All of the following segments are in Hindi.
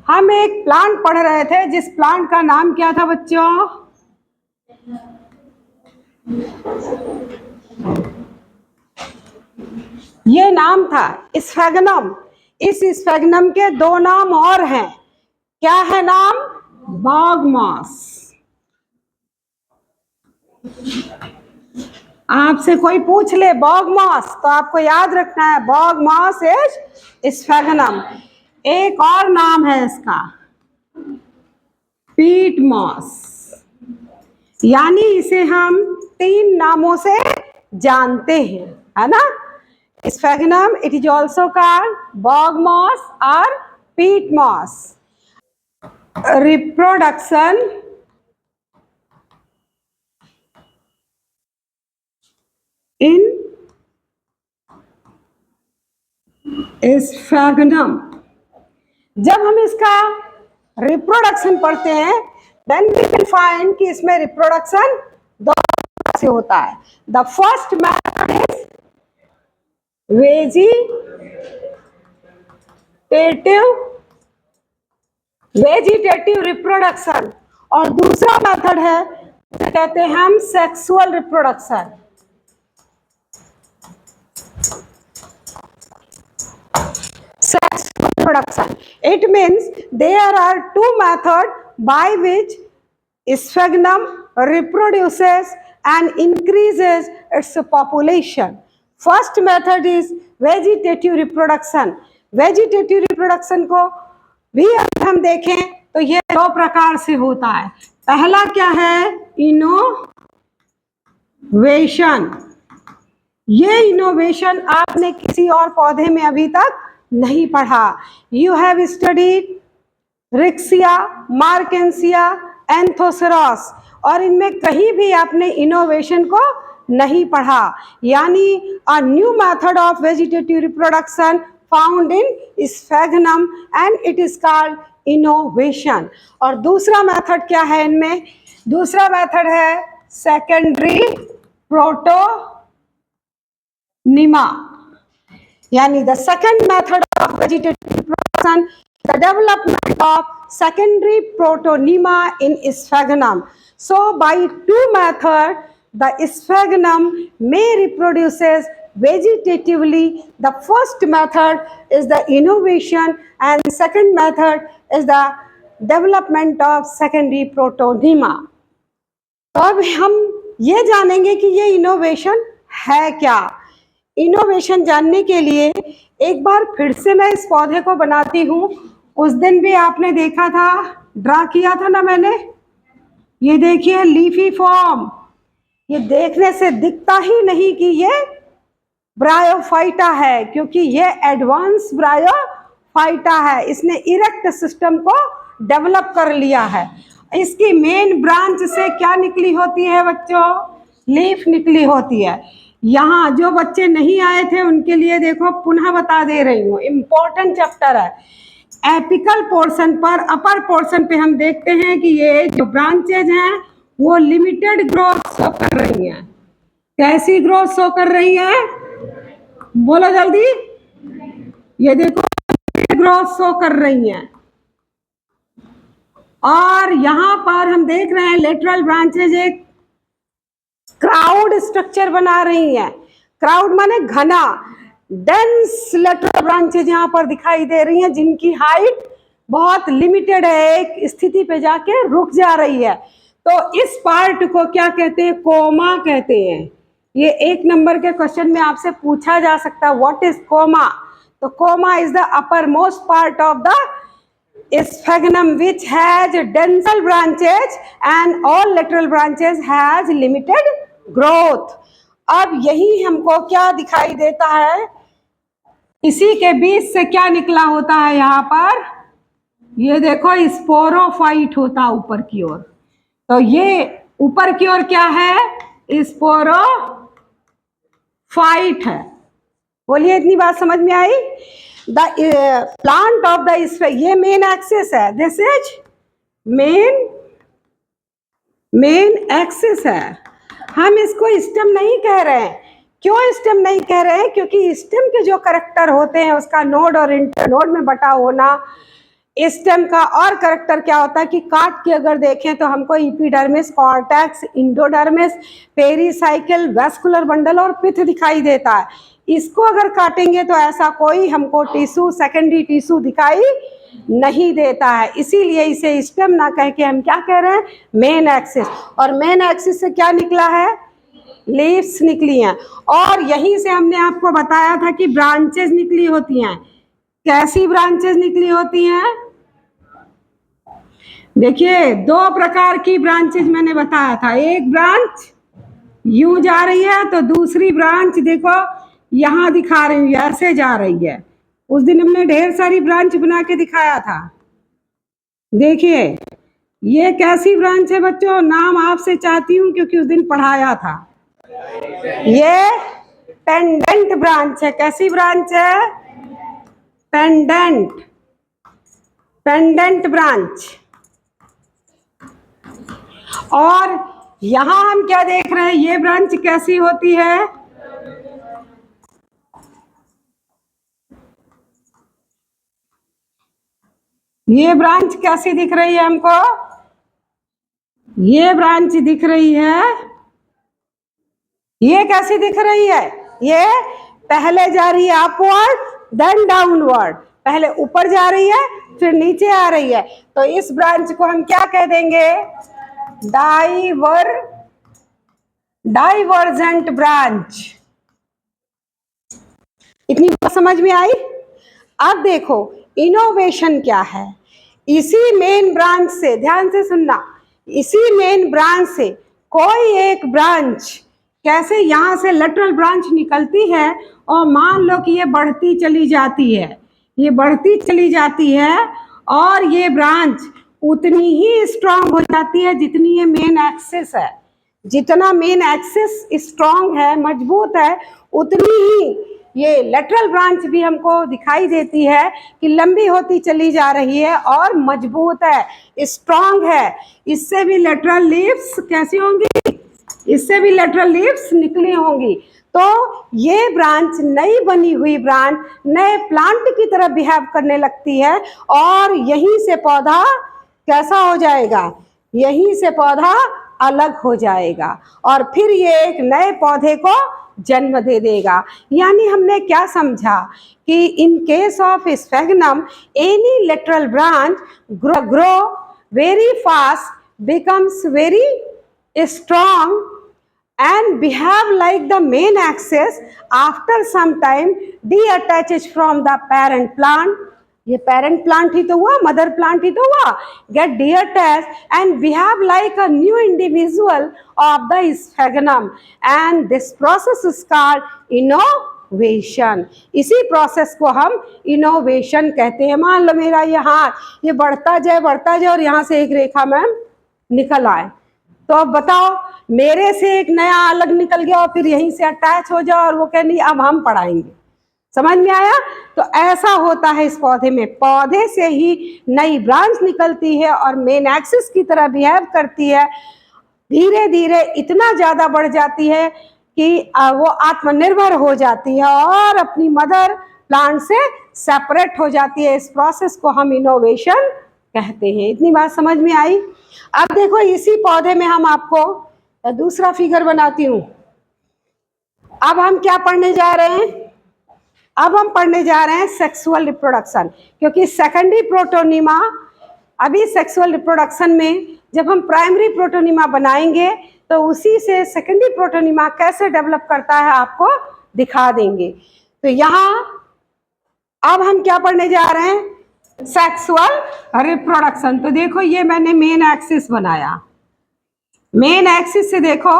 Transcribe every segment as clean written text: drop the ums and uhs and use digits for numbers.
हम एक प्लांट पढ़ रहे थे जिस प्लांट का नाम क्या था बच्चों? ये नाम था स्फेगनम। इस स्फेगनम के दो नाम और हैं। क्या है नाम? Bog moss. आपसे कोई पूछ ले बॉग मॉस तो आपको याद रखना है बॉग मॉस इज स्फेगनम। एक और नाम है इसका, पीट मॉस। यानी इसे हम 3 नामों से जानते हैं, है ना? Sphagnum, it is also called bog moss और peat moss. Reproduction in sphagnum. जब हम इसका रिप्रोडक्शन पढ़ते हैं देन वी विल फाइंड कि इसमें रिप्रोडक्शन 2 तरह से होता है। The first method is vegetative reproduction और दूसरा मेथड है जिसे कहते हैं हम sexual reproduction. Sexual reproduction. It means there are 2 methods by which sphagnum reproduces and increases its population. First method is vegetative reproduction. Vegetative reproduction को भी अगर हम देखें तो ये 2 प्रकार से होता है। पहला क्या है? इनोवेशन। ये इनोवेशन आपने किसी और पौधे में अभी तक नहीं पढ़ा। You have studied Riccia, Marchantia, Anthoceros और इनमें कहीं भी आपने इनोवेशन को नहीं पढ़ा। यानी a new method of vegetative reproduction found in sphagnum and it is called innovation. और दूसरा मेथड क्या है इनमें? दूसरा मेथड है सेकेंडरी प्रोटोनिमा। यानी the second method of vegetative reproduction, the development of secondary protonema in sphagnum. So by 2 methods, the sphagnum may reproduces vegetatively. The first method is the innovation and the second method is the development of secondary protonema. तो अब हम ये जानेंगे कि ये इनोवेशन है क्या। इनोवेशन जानने के लिए एक बार फिर से मैं इस पौधे को बनाती हूँ। उस दिन भी आपने देखा था, ड्रा किया था ना मैंने। ये देखिए लीफी फॉर्म। ये देखने से दिखता ही नहीं कि ये ब्रायोफाइटा है क्योंकि ये एडवांस ब्रायोफाइटा है। इसने इरेक्ट सिस्टम को डेवलप कर लिया है। इसकी मेन ब्रांच से क्या निकली होती है बच्चों? लीफ निकली होती है। यहाँ जो बच्चे नहीं आए थे उनके लिए देखो पुनः बता दे रही हूँ, इम्पोर्टेंट चैप्टर है। एपिकल पोर्शन पर, अपर पोर्शन पे हम देखते हैं कि ये जो ब्रांचेज हैं वो लिमिटेड ग्रोथ शो कर रही हैं। कैसी ग्रोथ शो कर रही है? बोलो जल्दी। ये देखो ग्रोथ शो कर रही हैं। और यहाँ पर हम देख रहे हैं लेटरल ब्रांचेज एक क्राउड स्ट्रक्चर बना रही है। क्राउड माने घना, डेंस लेटरल ब्रांचेज यहाँ पर दिखाई दे रही हैं जिनकी हाइट बहुत लिमिटेड है, एक स्थिति पे जाके रुक जा रही है। तो इस पार्ट को क्या कहते हैं? कोमा कहते हैं। ये 1 नंबर के क्वेश्चन में आपसे पूछा जा सकता है व्हाट इज कोमा। तो coma is the upper most part of the sphagnum which has denser branches and all lateral branches has limited growth. अब यही हमको क्या दिखाई देता है? इसी के बीच से क्या निकला होता है यहाँ पर? ये देखो स्पोरोफाइट होता ऊपर की ओर। तो ये ऊपर की ओर क्या है? स्पोरोफाइट है। बोलिए इतनी बात समझ में आई? द प्लांट ऑफ द ये मेन एक्सिस है। दिस इज मेन एक्सिस है। हम इसको स्टेम नहीं कह रहे हैं। क्यों स्टेम नहीं कह रहे हैं? क्योंकि स्टेम के जो कैरेक्टर होते हैं उसका नोड और इंटरनोड में बटा होना, स्टेम का और करेक्टर क्या होता है कि काट के अगर देखें तो हमको epidermis, cortex, endodermis, pericycle, vascular bundle और पिथ दिखाई देता है। इसको अगर काटेंगे तो ऐसा कोई हमको टिश्यू, सेकेंडरी टिश्यू दिखाई नहीं देता है। इसीलिए इसे स्टेम ना कह के हम क्या कह रहे हैं, मेन एक्सिस। और मेन एक्सिस से क्या निकला है, लीव्स निकली हैं। और यहीं से हमने आपको बताया था कि ब्रांचेस निकली होती हैं। कैसी ब्रांचेस निकली होती हैं, देखिए दो प्रकार की ब्रांचेज मैंने बताया था। एक ब्रांच यूं जा रही है तो दूसरी ब्रांच देखो यहां दिखा रही हूँ, ऐसे जा रही है। उस दिन हमने ढेर सारी ब्रांच बना के दिखाया था। देखिए ये कैसी ब्रांच है बच्चों, नाम आपसे चाहती हूँ क्योंकि उस दिन पढ़ाया था। ये पेंडेंट ब्रांच है। कैसी ब्रांच है, पेंडेंट, पेंडेंट ब्रांच। और यहां हम क्या देख रहे हैं, ये ब्रांच कैसी होती है, ये ब्रांच कैसी दिख रही है हमको, ये ब्रांच दिख रही है, ये कैसी दिख रही है, ये पहले जा रही है अपवर्ड देन डाउनवर्ड, पहले ऊपर जा रही है फिर नीचे आ रही है। तो इस ब्रांच को हम क्या कह देंगे, डाइवर्जेंट ब्रांच। इतनी बात समझ में आई। अब देखो इनोवेशन क्या है, इसी मेन ब्रांच से, ध्यान से सुनना, इसी मेन ब्रांच से कोई एक ब्रांच कैसे यहां से लेटरल ब्रांच निकलती है और मान लो कि ये बढ़ती चली जाती है, ये बढ़ती चली जाती है और ये ब्रांच उतनी ही स्ट्रांग हो जाती है जितनी ये मेन एक्सिस है। जितना मेन एक्सिस स्ट्रांग है, मजबूत है, उतनी ही ये लेटरल ब्रांच भी हमको दिखाई देती है कि लंबी होती चली जा रही है और मजबूत है, स्ट्रांग है। इससे भी लेटरल लीव्स कैसी होंगी, इससे भी लेटरल लीव्स निकली होंगी। तो ये ब्रांच नई बनी हुई ब्रांच नए प्लांट की तरह बिहेव करने लगती है और यहीं से पौधा कैसा हो जाएगा, यहीं से पौधा अलग हो जाएगा और फिर ये एक नए पौधे को जन्म दे देगा। यानी हमने क्या समझा कि in case of sphagnum any lateral branch grow very fast, becomes very strong and behave like the main axis, after some time deattaches from the parent plant, ये पेरेंट प्लांट ही तो हुआ, मदर प्लांट ही तो हुआ, get detach and behave like a new individual of the Sphagnum and this process is called innovation. इसी प्रोसेस को हम इनोवेशन कहते हैं। मान लो मेरा ये हाथ ये बढ़ता जाए और यहाँ से एक रेखा मैम निकल आए, तो अब बताओ मेरे से एक नया अलग निकल गया और फिर यहीं से अटैच हो जाओ और वो कह नहीं अब हम पढ़ाएंगे। समझ में आया। तो ऐसा होता है इस पौधे में, पौधे से ही नई ब्रांच निकलती है और मेन एक्सिस की तरह बिहेव करती है, धीरे धीरे इतना ज्यादा बढ़ जाती है कि वो आत्मनिर्भर हो जाती है और अपनी मदर प्लांट से सेपरेट हो जाती है। इस प्रोसेस को हम इनोवेशन कहते हैं। इतनी बात समझ में आई। अब देखो इसी पौधे में हम आपको दूसरा फिगर बनाती हूँ। अब हम क्या पढ़ने जा रहे हैं, अब हम पढ़ने जा रहे हैं सेक्सुअल रिप्रोडक्शन, क्योंकि सेकेंडरी प्रोटोनिमा अभी सेक्सुअल रिप्रोडक्शन में जब हम प्राइमरी प्रोटोनिमा बनाएंगे तो उसी से सेकेंडरी प्रोटोनिमा कैसे डेवलप करता है आपको दिखा देंगे। तो यहाँ अब हम क्या पढ़ने जा रहे हैं, सेक्सुअल रिप्रोडक्शन। तो देखो ये मैंने मेन एक्सिस बनाया, मेन एक्सिस से देखो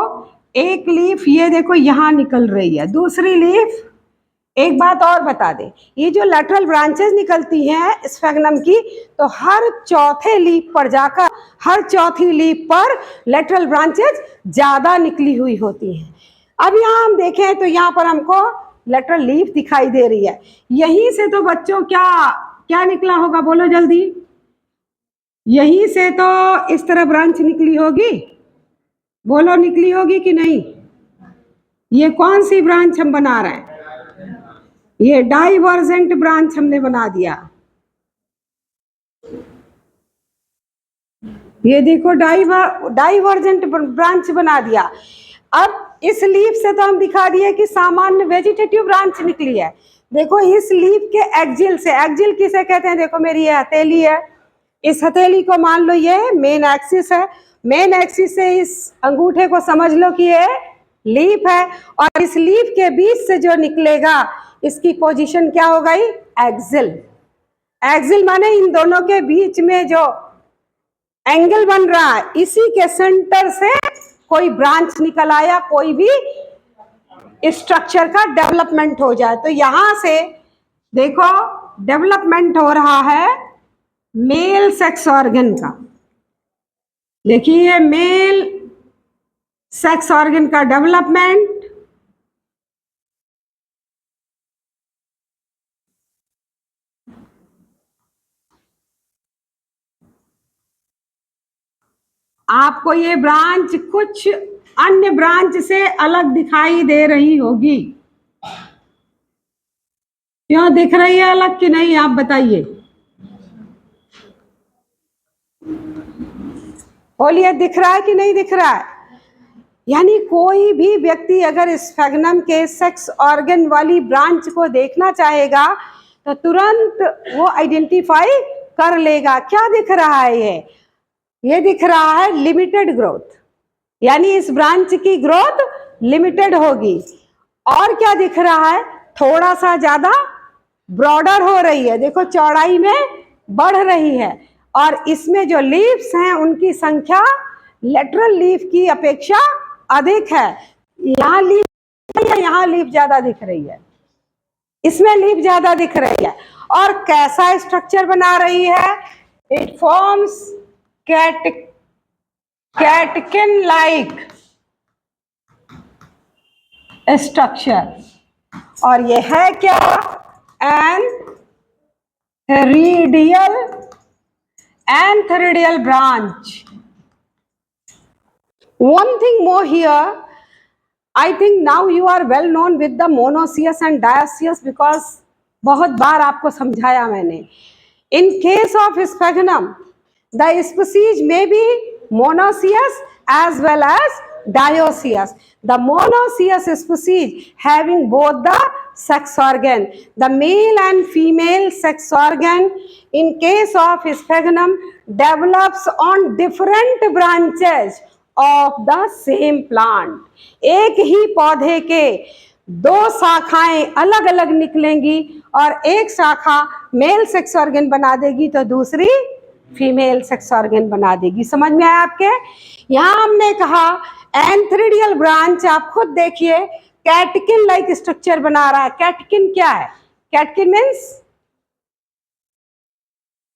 एक लीफ ये देखो यहाँ निकल रही है, दूसरी लीफ। एक बात और बता दे, ये जो लेटरल ब्रांचेस निकलती हैं स्फेगनम की, तो हर चौथे लीफ पर जाकर हर चौथी लीफ पर लेटरल ब्रांचेस ज्यादा निकली हुई होती हैं। अब यहाँ हम देखें तो यहाँ पर हमको लेटरल लीफ दिखाई दे रही है, यहीं से तो बच्चों क्या क्या निकला होगा बोलो जल्दी, यहीं से तो इस तरह ब्रांच निकली होगी, बोलो निकली होगी कि नहीं। ये कौन सी ब्रांच हम बना रहे हैं, ये डाइवर्जेंट ब्रांच हमने बना दिया। ये देखो डाइवर्जेंट ब्रांच बना दिया। अब इस लीफ से तो हम दिखा दिए कि सामान्य वेजिटेटिव ब्रांच निकली है। देखो इस लीफ के एक्जिल से, एक्जिल किसे कहते हैं, देखो मेरी ये हथेली है, इस हथेली को मान लो ये मेन एक्सिस है, मेन एक्सिस से इस अंगूठे को समझ लो कि ये लीफ है, और इस लीफ के बीच से जो निकलेगा इसकी पोजीशन क्या हो गई, एक्सिल। एक्सिल माने इन दोनों के बीच में जो एंगल बन रहा है, इसी के सेंटर से कोई ब्रांच निकल आया, कोई भी स्ट्रक्चर का डेवलपमेंट हो जाए। तो यहां से देखो डेवलपमेंट हो रहा है मेल सेक्स ऑर्गन का। देखिए मेल सेक्स ऑर्गन का डेवलपमेंट, आपको ये ब्रांच कुछ अन्य ब्रांच से अलग दिखाई दे रही होगी। क्यों दिख रही है अलग कि नहीं, आप बताइए, बोलिए दिख रहा है कि नहीं दिख रहा है। यानी कोई भी व्यक्ति अगर स्फेग्नम के सेक्स ऑर्गन वाली ब्रांच को देखना चाहेगा तो तुरंत वो आइडेंटिफाई कर लेगा। क्या दिख रहा है, ये दिख रहा है लिमिटेड ग्रोथ, यानी इस ब्रांच की ग्रोथ लिमिटेड होगी। और क्या दिख रहा है, थोड़ा सा ज्यादा ब्रॉडर हो रही है, देखो चौड़ाई में बढ़ रही है, और इसमें जो लीव्स हैं उनकी संख्या लेटरल लीफ की अपेक्षा अधिक है। यहाँ लीफ या यहाँ लीफ ज्यादा दिख रही है, इसमें लीफ ज्यादा दिख रही है। और कैसा स्ट्रक्चर बना रही है, it forms catkin like structure. और ये है क्या, antheridial branch. One thing more here, I think now you are well known with the monoecious and dioecious because बहुत बार आपको समझाया मैंने। In case of sphagnum, the species may be monoecious as well as dioecious. The monoecious species having both the sex organ, the male and female sex organ in case of sphagnum develops on different branches of the same plant. एक ही पौधे के दो शाखाएं अलग अलग निकलेंगी और एक शाखा मेल सेक्स ऑर्गन बना देगी तो दूसरी फीमेल सेक्स ऑर्गन बना देगी। समझ में आया आपके। यहां हमने कहा एंथ्रिडियल ब्रांच, आप खुद देखिए कैटकिन लाइक स्ट्रक्चर बना रहा है। कैटकिन क्या है, कैटकिन मीन्स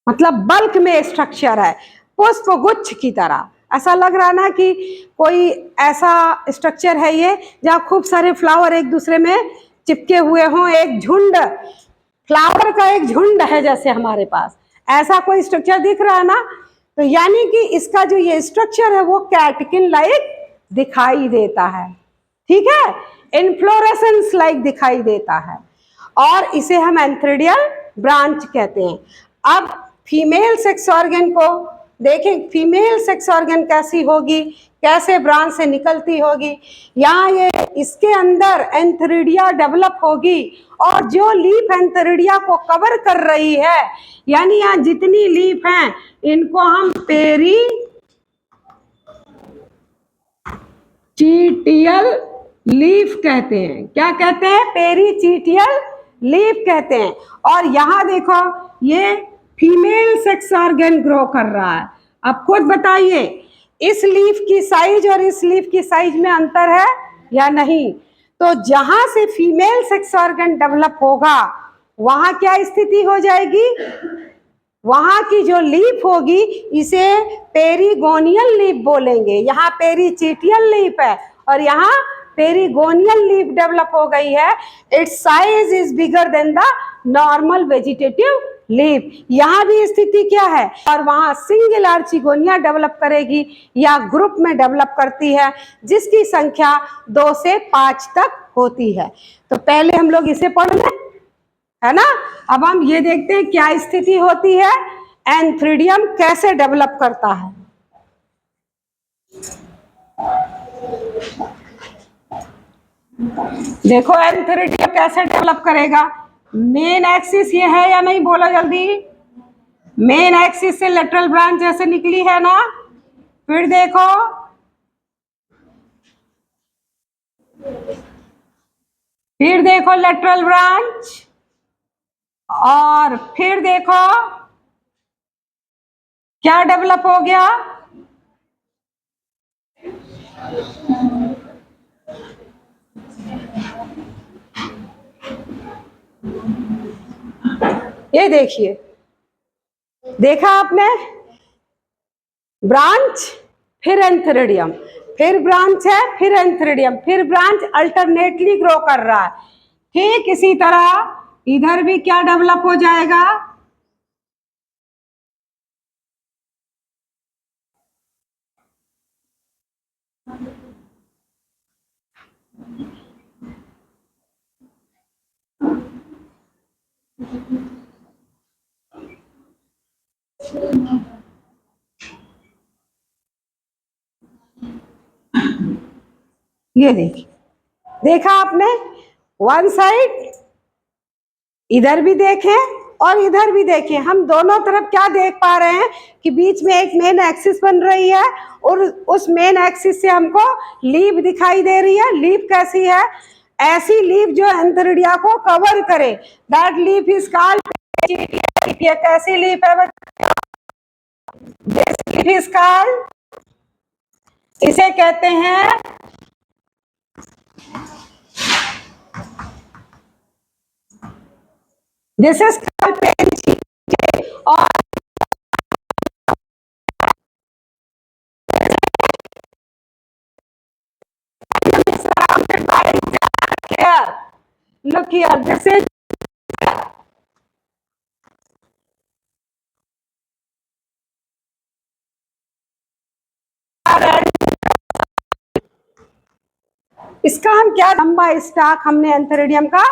मतलब बल्क में स्ट्रक्चर है, पुष्प गुच्छ की तरह। ऐसा लग रहा ना कि कोई ऐसा स्ट्रक्चर है ये जहाँ खूब सारे फ्लावर एक दूसरे में चिपके हुए हों, एक झुंड, फ्लावर का एक झुंड है जैसे हमारे पास, ऐसा कोई स्ट्रक्चर दिख रहा है ना। तो यानी कि इसका जो ये स्ट्रक्चर है वो कैटकिन लाइक दिखाई देता है, ठीक है, इन्फ्लोरेसेंस लाइक दिखाई देता है, और इसे हम एंथ्रिडियल ब्रांच कहते हैं। अब फीमेल सेक्स ऑर्गन को देखें, फीमेल सेक्स ऑर्गन कैसी होगी, कैसे ब्रांच से निकलती होगी। यहाँ ये इसके अंदर एंथ्रिडिया डेवलप होगी, और जो लीफ एंथ्रिडिया को कवर कर रही है, यानी यहाँ जितनी लीफ हैं इनको हम पेरीचिटियल लीफ कहते हैं। क्या कहते हैं, पेरीचिटियल लीफ कहते हैं। और यहाँ देखो ये फीमेल सेक्स ऑर्गन ग्रो कर रहा है। अब खुद बताइए इस लीफ की साइज और इस लीफ की साइज में अंतर है या नहीं। तो जहां से फीमेल सेक्स ऑर्गन डेवलप होगा वहां क्या स्थिति हो जाएगी, वहां की जो लीफ होगी इसे पेरिगोनियल लीफ बोलेंगे। यहाँ पेरीचिटियल लीफ है और यहाँ पेरिगोनियल लीफ डेवलप हो गई है। It's size is bigger than the normal vegetative leaf. यहाँ भी स्थिति क्या है, और वहाँ सिंगल आर्चिगोनिया डेवलप करेगी या ग्रुप में डेवलप करती है जिसकी संख्या 2 से 5 तक होती है। तो पहले हम लोग इसे पढ़ लें, है ना। अब हम ये देखते हैं क्या स्थिति होती है, एंथ्रिडियम कैसे डेवलप करता है। देखो एंथेरिडियम कैसे डेवलप करेगा। मेन एक्सिस ये है या नहीं, बोलो जल्दी। मेन एक्सिस से लेटरल ब्रांच जैसे निकली है ना, फिर देखो लेटरल ब्रांच, और फिर देखो क्या डेवलप हो गया। ये देखिए, देखा आपने, ब्रांच फिर एंथेरिडियम, फिर ब्रांच है, फिर एंथेरिडियम, फिर ब्रांच, अल्टरनेटली ग्रो कर रहा है। ठीक इसी तरह इधर भी क्या डेवलप हो जाएगा, ये देखिए, देखा आपने, वन साइड इधर भी देखें और इधर भी देखें, हम दोनों तरफ क्या देख पा रहे हैं कि बीच में एक मेन एक्सिस बन रही है और उस मेन एक्सिस से हमको लीफ दिखाई दे रही है। लीफ कैसी है, ऐसी लीफ जो एंथेरिडिया को कवर करे, दैट लीफ इज कॉल्ड, ये कैसी लीफ है बच्चों, दिस लीफ इज कॉल्ड, इसे कहते हैं दिस इज कॉल्ड पेनिंजिया। और look here, this is इसका हम क्या, लंबा स्टाक हमने एंथेरिडियम का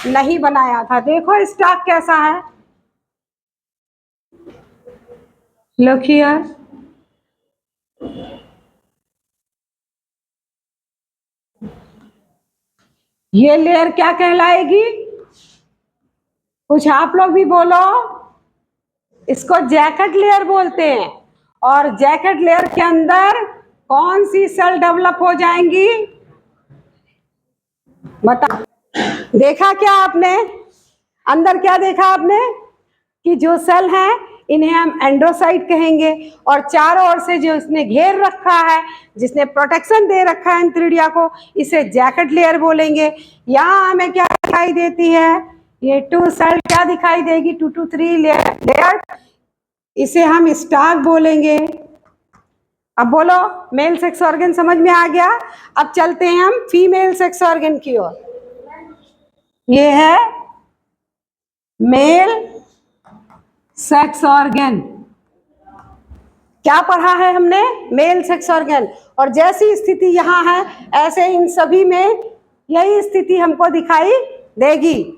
नहीं बनाया था। देखो स्टाक कैसा है, लुक हियर, ये लेयर क्या कहलाएगी, कुछ आप लोग भी बोलो। इसको जैकेट लेयर बोलते हैं। और जैकेट लेयर के अंदर कौन सी सेल डेवलप हो जाएंगी, बता। देखा क्या आपने, अंदर क्या देखा आपने कि जो सेल हैं इन्हें हम एंड्रोसाइट कहेंगे, और चारों ओर से जो इसने घेर रखा है, जिसने प्रोटेक्शन दे रखा है एंथेरिडिया को, इसे जैकेट लेयर बोलेंगे। यहाँ हमें क्या दिखाई देती है, ये टू सेल क्या दिखाई देगी, 2 to 3 लेयर, इसे हम स्टाक बोलेंगे। अब बोलो, मेल सेक्स ऑर्गन समझ में आ गया। अब चलते हैं हम फीमेल सेक्स ऑर्गन की ओर। ये है मेल सेक्स ऑर्गन, क्या पढ़ा है हमने, मेल सेक्स ऑर्गन। और जैसी स्थिति यहाँ है ऐसे इन सभी में यही स्थिति हमको दिखाई देगी।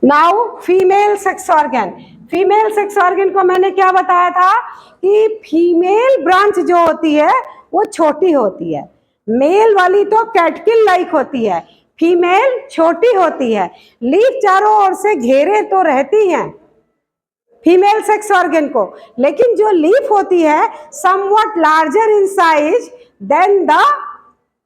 Now female sex organ, female sex organ को मैंने क्या बताया था कि फीमेल ब्रांच जो होती है वो छोटी होती है, मेल वाली तो कैटकिल लाइक होती है, फीमेल छोटी होती है। लीफ चारों ओर से घेरे तो रहती हैं फीमेल सेक्स ऑर्गन को, लेकिन जो लीफ होती है somewhat larger in size than the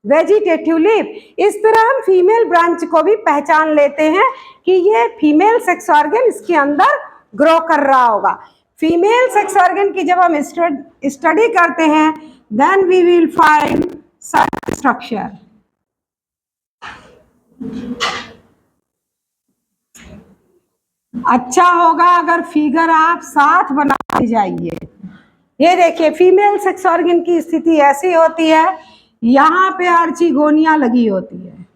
vegetative leaf. इस तरह हम फीमेल ब्रांच को भी पहचान लेते हैं कि ये फीमेल सेक्स ऑर्गन इसके अंदर ग्रो कर रहा होगा। फीमेल सेक्स ऑर्गन की जब हम स्टडी करते हैं then we will find such structure. अच्छा होगा अगर फिगर आप साथ बना जाइए। ये देखिए फीमेल सेक्स ऑर्गन की स्थिति ऐसी होती है, यहाँ पे आर्चिगोनिया लगी होती है।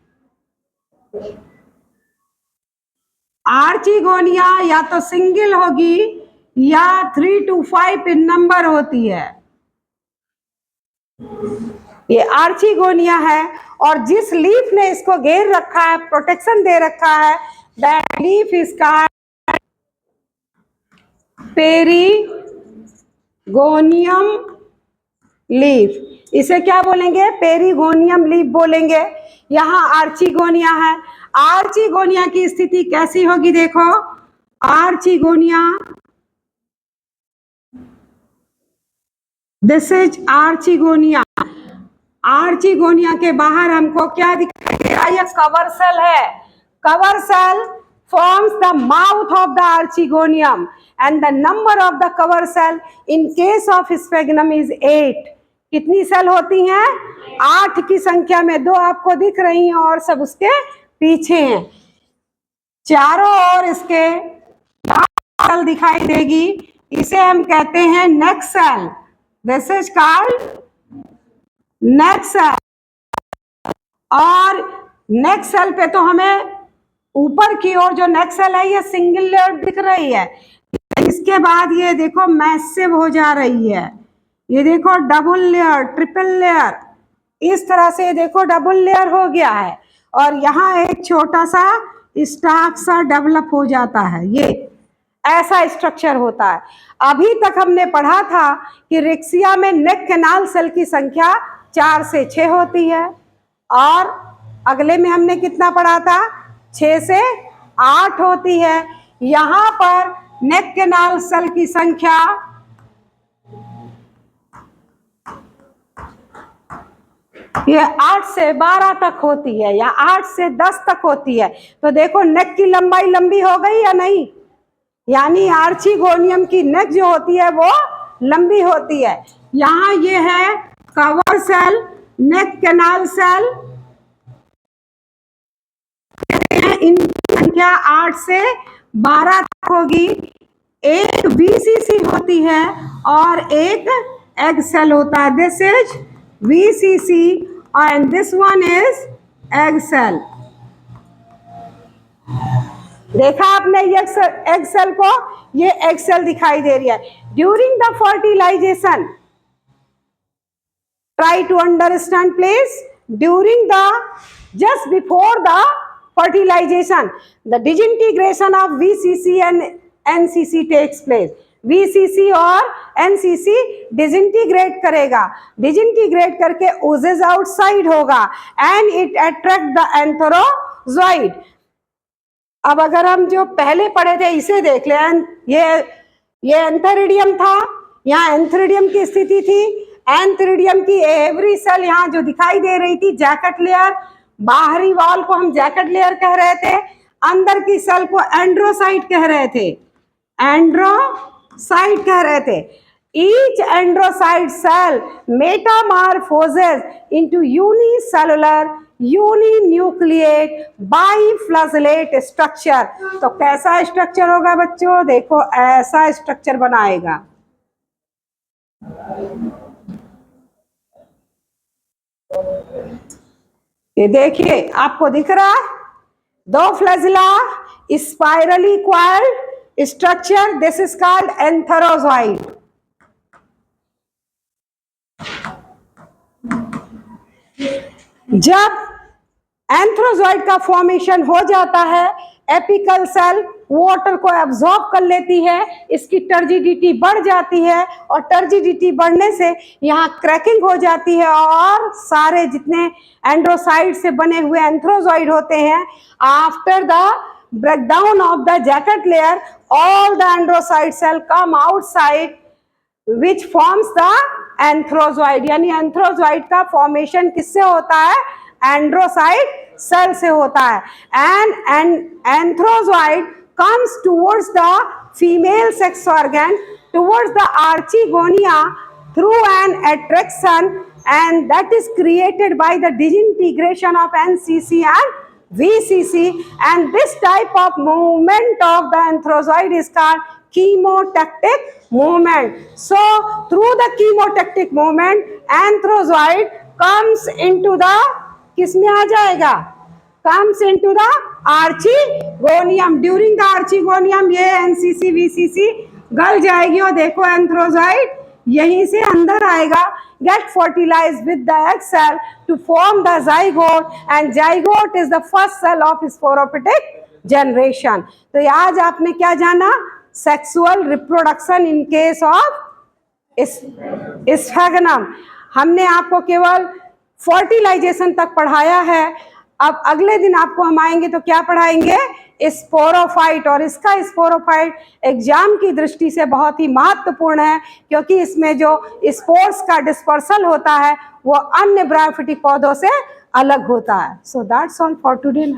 आर्चिगोनिया या तो सिंगल होगी या 3 to 5 इन नंबर होती है। ये आर्चिगोनिया है, और जिस लीफ ने इसको घेर रखा है, प्रोटेक्शन दे रखा है, that leaf is called perigonium leaf. इसे क्या बोलेंगे? पेरिगोनियम लीफ बोलेंगे। यहाँ आर्चिगोनिया है। आर्चिगोनिया की स्थिति कैसी होगी? देखो, archegonia, this is archegonia. Archegonia के बाहर हमको क्या दिखाई दे रहा है? ये कवर सेल है। Cover cell forms the mouth of the archegonium and the number of the cover cell in case of sphagnum is 8. कितनी सेल होती हैं? 8 की संख्या में। 2 आपको दिख रही हैं और सब उसके पीछे हैं। चारों ओर इसके सेल दिखाई देगी। इसे हम कहते हैं neck cell. This is called neck cell. और नेक सेल पे तो हमें ऊपर की ओर जो नेक सेल है ये सिंगल लेयर दिख रही है। इसके बाद ये देखो मैसिव हो जा रही है। ये देखो डबल लेयर, ट्रिपल लेयर, इस तरह से देखो डबल लेयर हो गया है। और यहाँ एक छोटा सा स्टाक सा डेवलप हो जाता है। ये ऐसा स्ट्रक्चर होता है। अभी तक हमने पढ़ा था कि रिक्सिया में नेक कैनाल सेल की संख्या 4 से 6 होती है। और अगले में हमने कितना पढ़ा था? 6 से 8 होती है। यहाँ पर नेक कैनाल सेल की संख्या ये 8 से 12 तक होती है या 8 से 10 तक होती है। तो देखो नेक की लंबाई लंबी हो गई या नहीं? यानी आर्चिगोनियम की नेक जो होती है वो लंबी होती है। यहाँ ये है कवर सेल, नेक कैनाल सेल, इनकी संख्या 8 से 12 तक होगी। एक VCC होती है और एक एग सेल होता है। This is VCC and this one is egg cell. देखा आपने एग सेल को? ये एग सेल दिखाई दे रही है। During the fertilisation, try to understand please, during the just before the fertilization the disintegration of VCC and NCC takes place. VCC और NCC डिसइंटीग्रेट करेगा। डिसइंटीग्रेट करके ओजेस आउटसाइड होगा एंड इट अट्रैक्ट द एंथरोजोइड। अब अगर हम जो पहले पढ़े थे इसे देख लें। ये एंथेरिडियम था। यहाँ एंथेरिडियम की स्थिति थी। एंथेरिडियम की एवरी सेल यहाँ जो दिखाई दे रही थी जैकेट लेयर, बाहरी वॉल को हम जैकेट लेयर कह रहे थे, अंदर की सेल को एंड्रोसाइट कह रहे थे। एंड्रोसाइट कह रहे थे। Each androcyte cell metamorphoses into unicellular uninucleate biflagellate structure. तो कैसा स्ट्रक्चर होगा बच्चों? देखो ऐसा स्ट्रक्चर बनाएगा। ये देखिए आपको दिख रहा है, 2 flagella, spirally coiled structure. This is called antherozoid. जब एंथरोजोइड का फॉर्मेशन हो जाता है, एपिकल सेल वाटर को एब्जॉर्ब कर लेती है, इसकी टर्जिडिटी बढ़ जाती है और टर्जिडिटी बढ़ने से यहाँ क्रैकिंग हो जाती है और सारे जितने एंड्रोसाइड से बने हुए एंथरोजोइड होते हैं, after the breakdown of the jacket layer all the androcyte cell come outside which forms the antherozoid. यानी एंथरोजोइड का फॉर्मेशन किससे होता है? एंड्रोसाइड सेल से होता है। And antherozoid comes towards the female sex organ, towards the archegonia through an attraction, and that is created by the disintegration of NCC and VCC, and this type of movement of the anthrozoid is called chemotactic movement. So through the chemotactic movement anthrozoid comes into the, किसमें आ जाएगा? comes into the archegonium. During the archegonium ये NCC VCC गल जाएगी और देखो एंथरोजोइड यहीं से अंदर आएगा, get fertilized with the egg cell to form the zygote, and zygote is the first cell of sporophytic generation. तो आज आपने क्या जाना? Sexual reproduction in case of sphagnum. हमने आपको केवल फर्टिलाइजेशन तक पढ़ाया है। अब अगले दिन आपको हम आएंगे तो क्या पढ़ाएंगे? स्पोरोफाइट। और इसका स्पोरोफाइट एग्जाम की दृष्टि से बहुत ही महत्वपूर्ण है, क्योंकि इसमें जो स्पोर्स का डिस्पर्सल होता है वो अन्य ब्रायोफिटिक पौधों से अलग होता है। So that's all for today.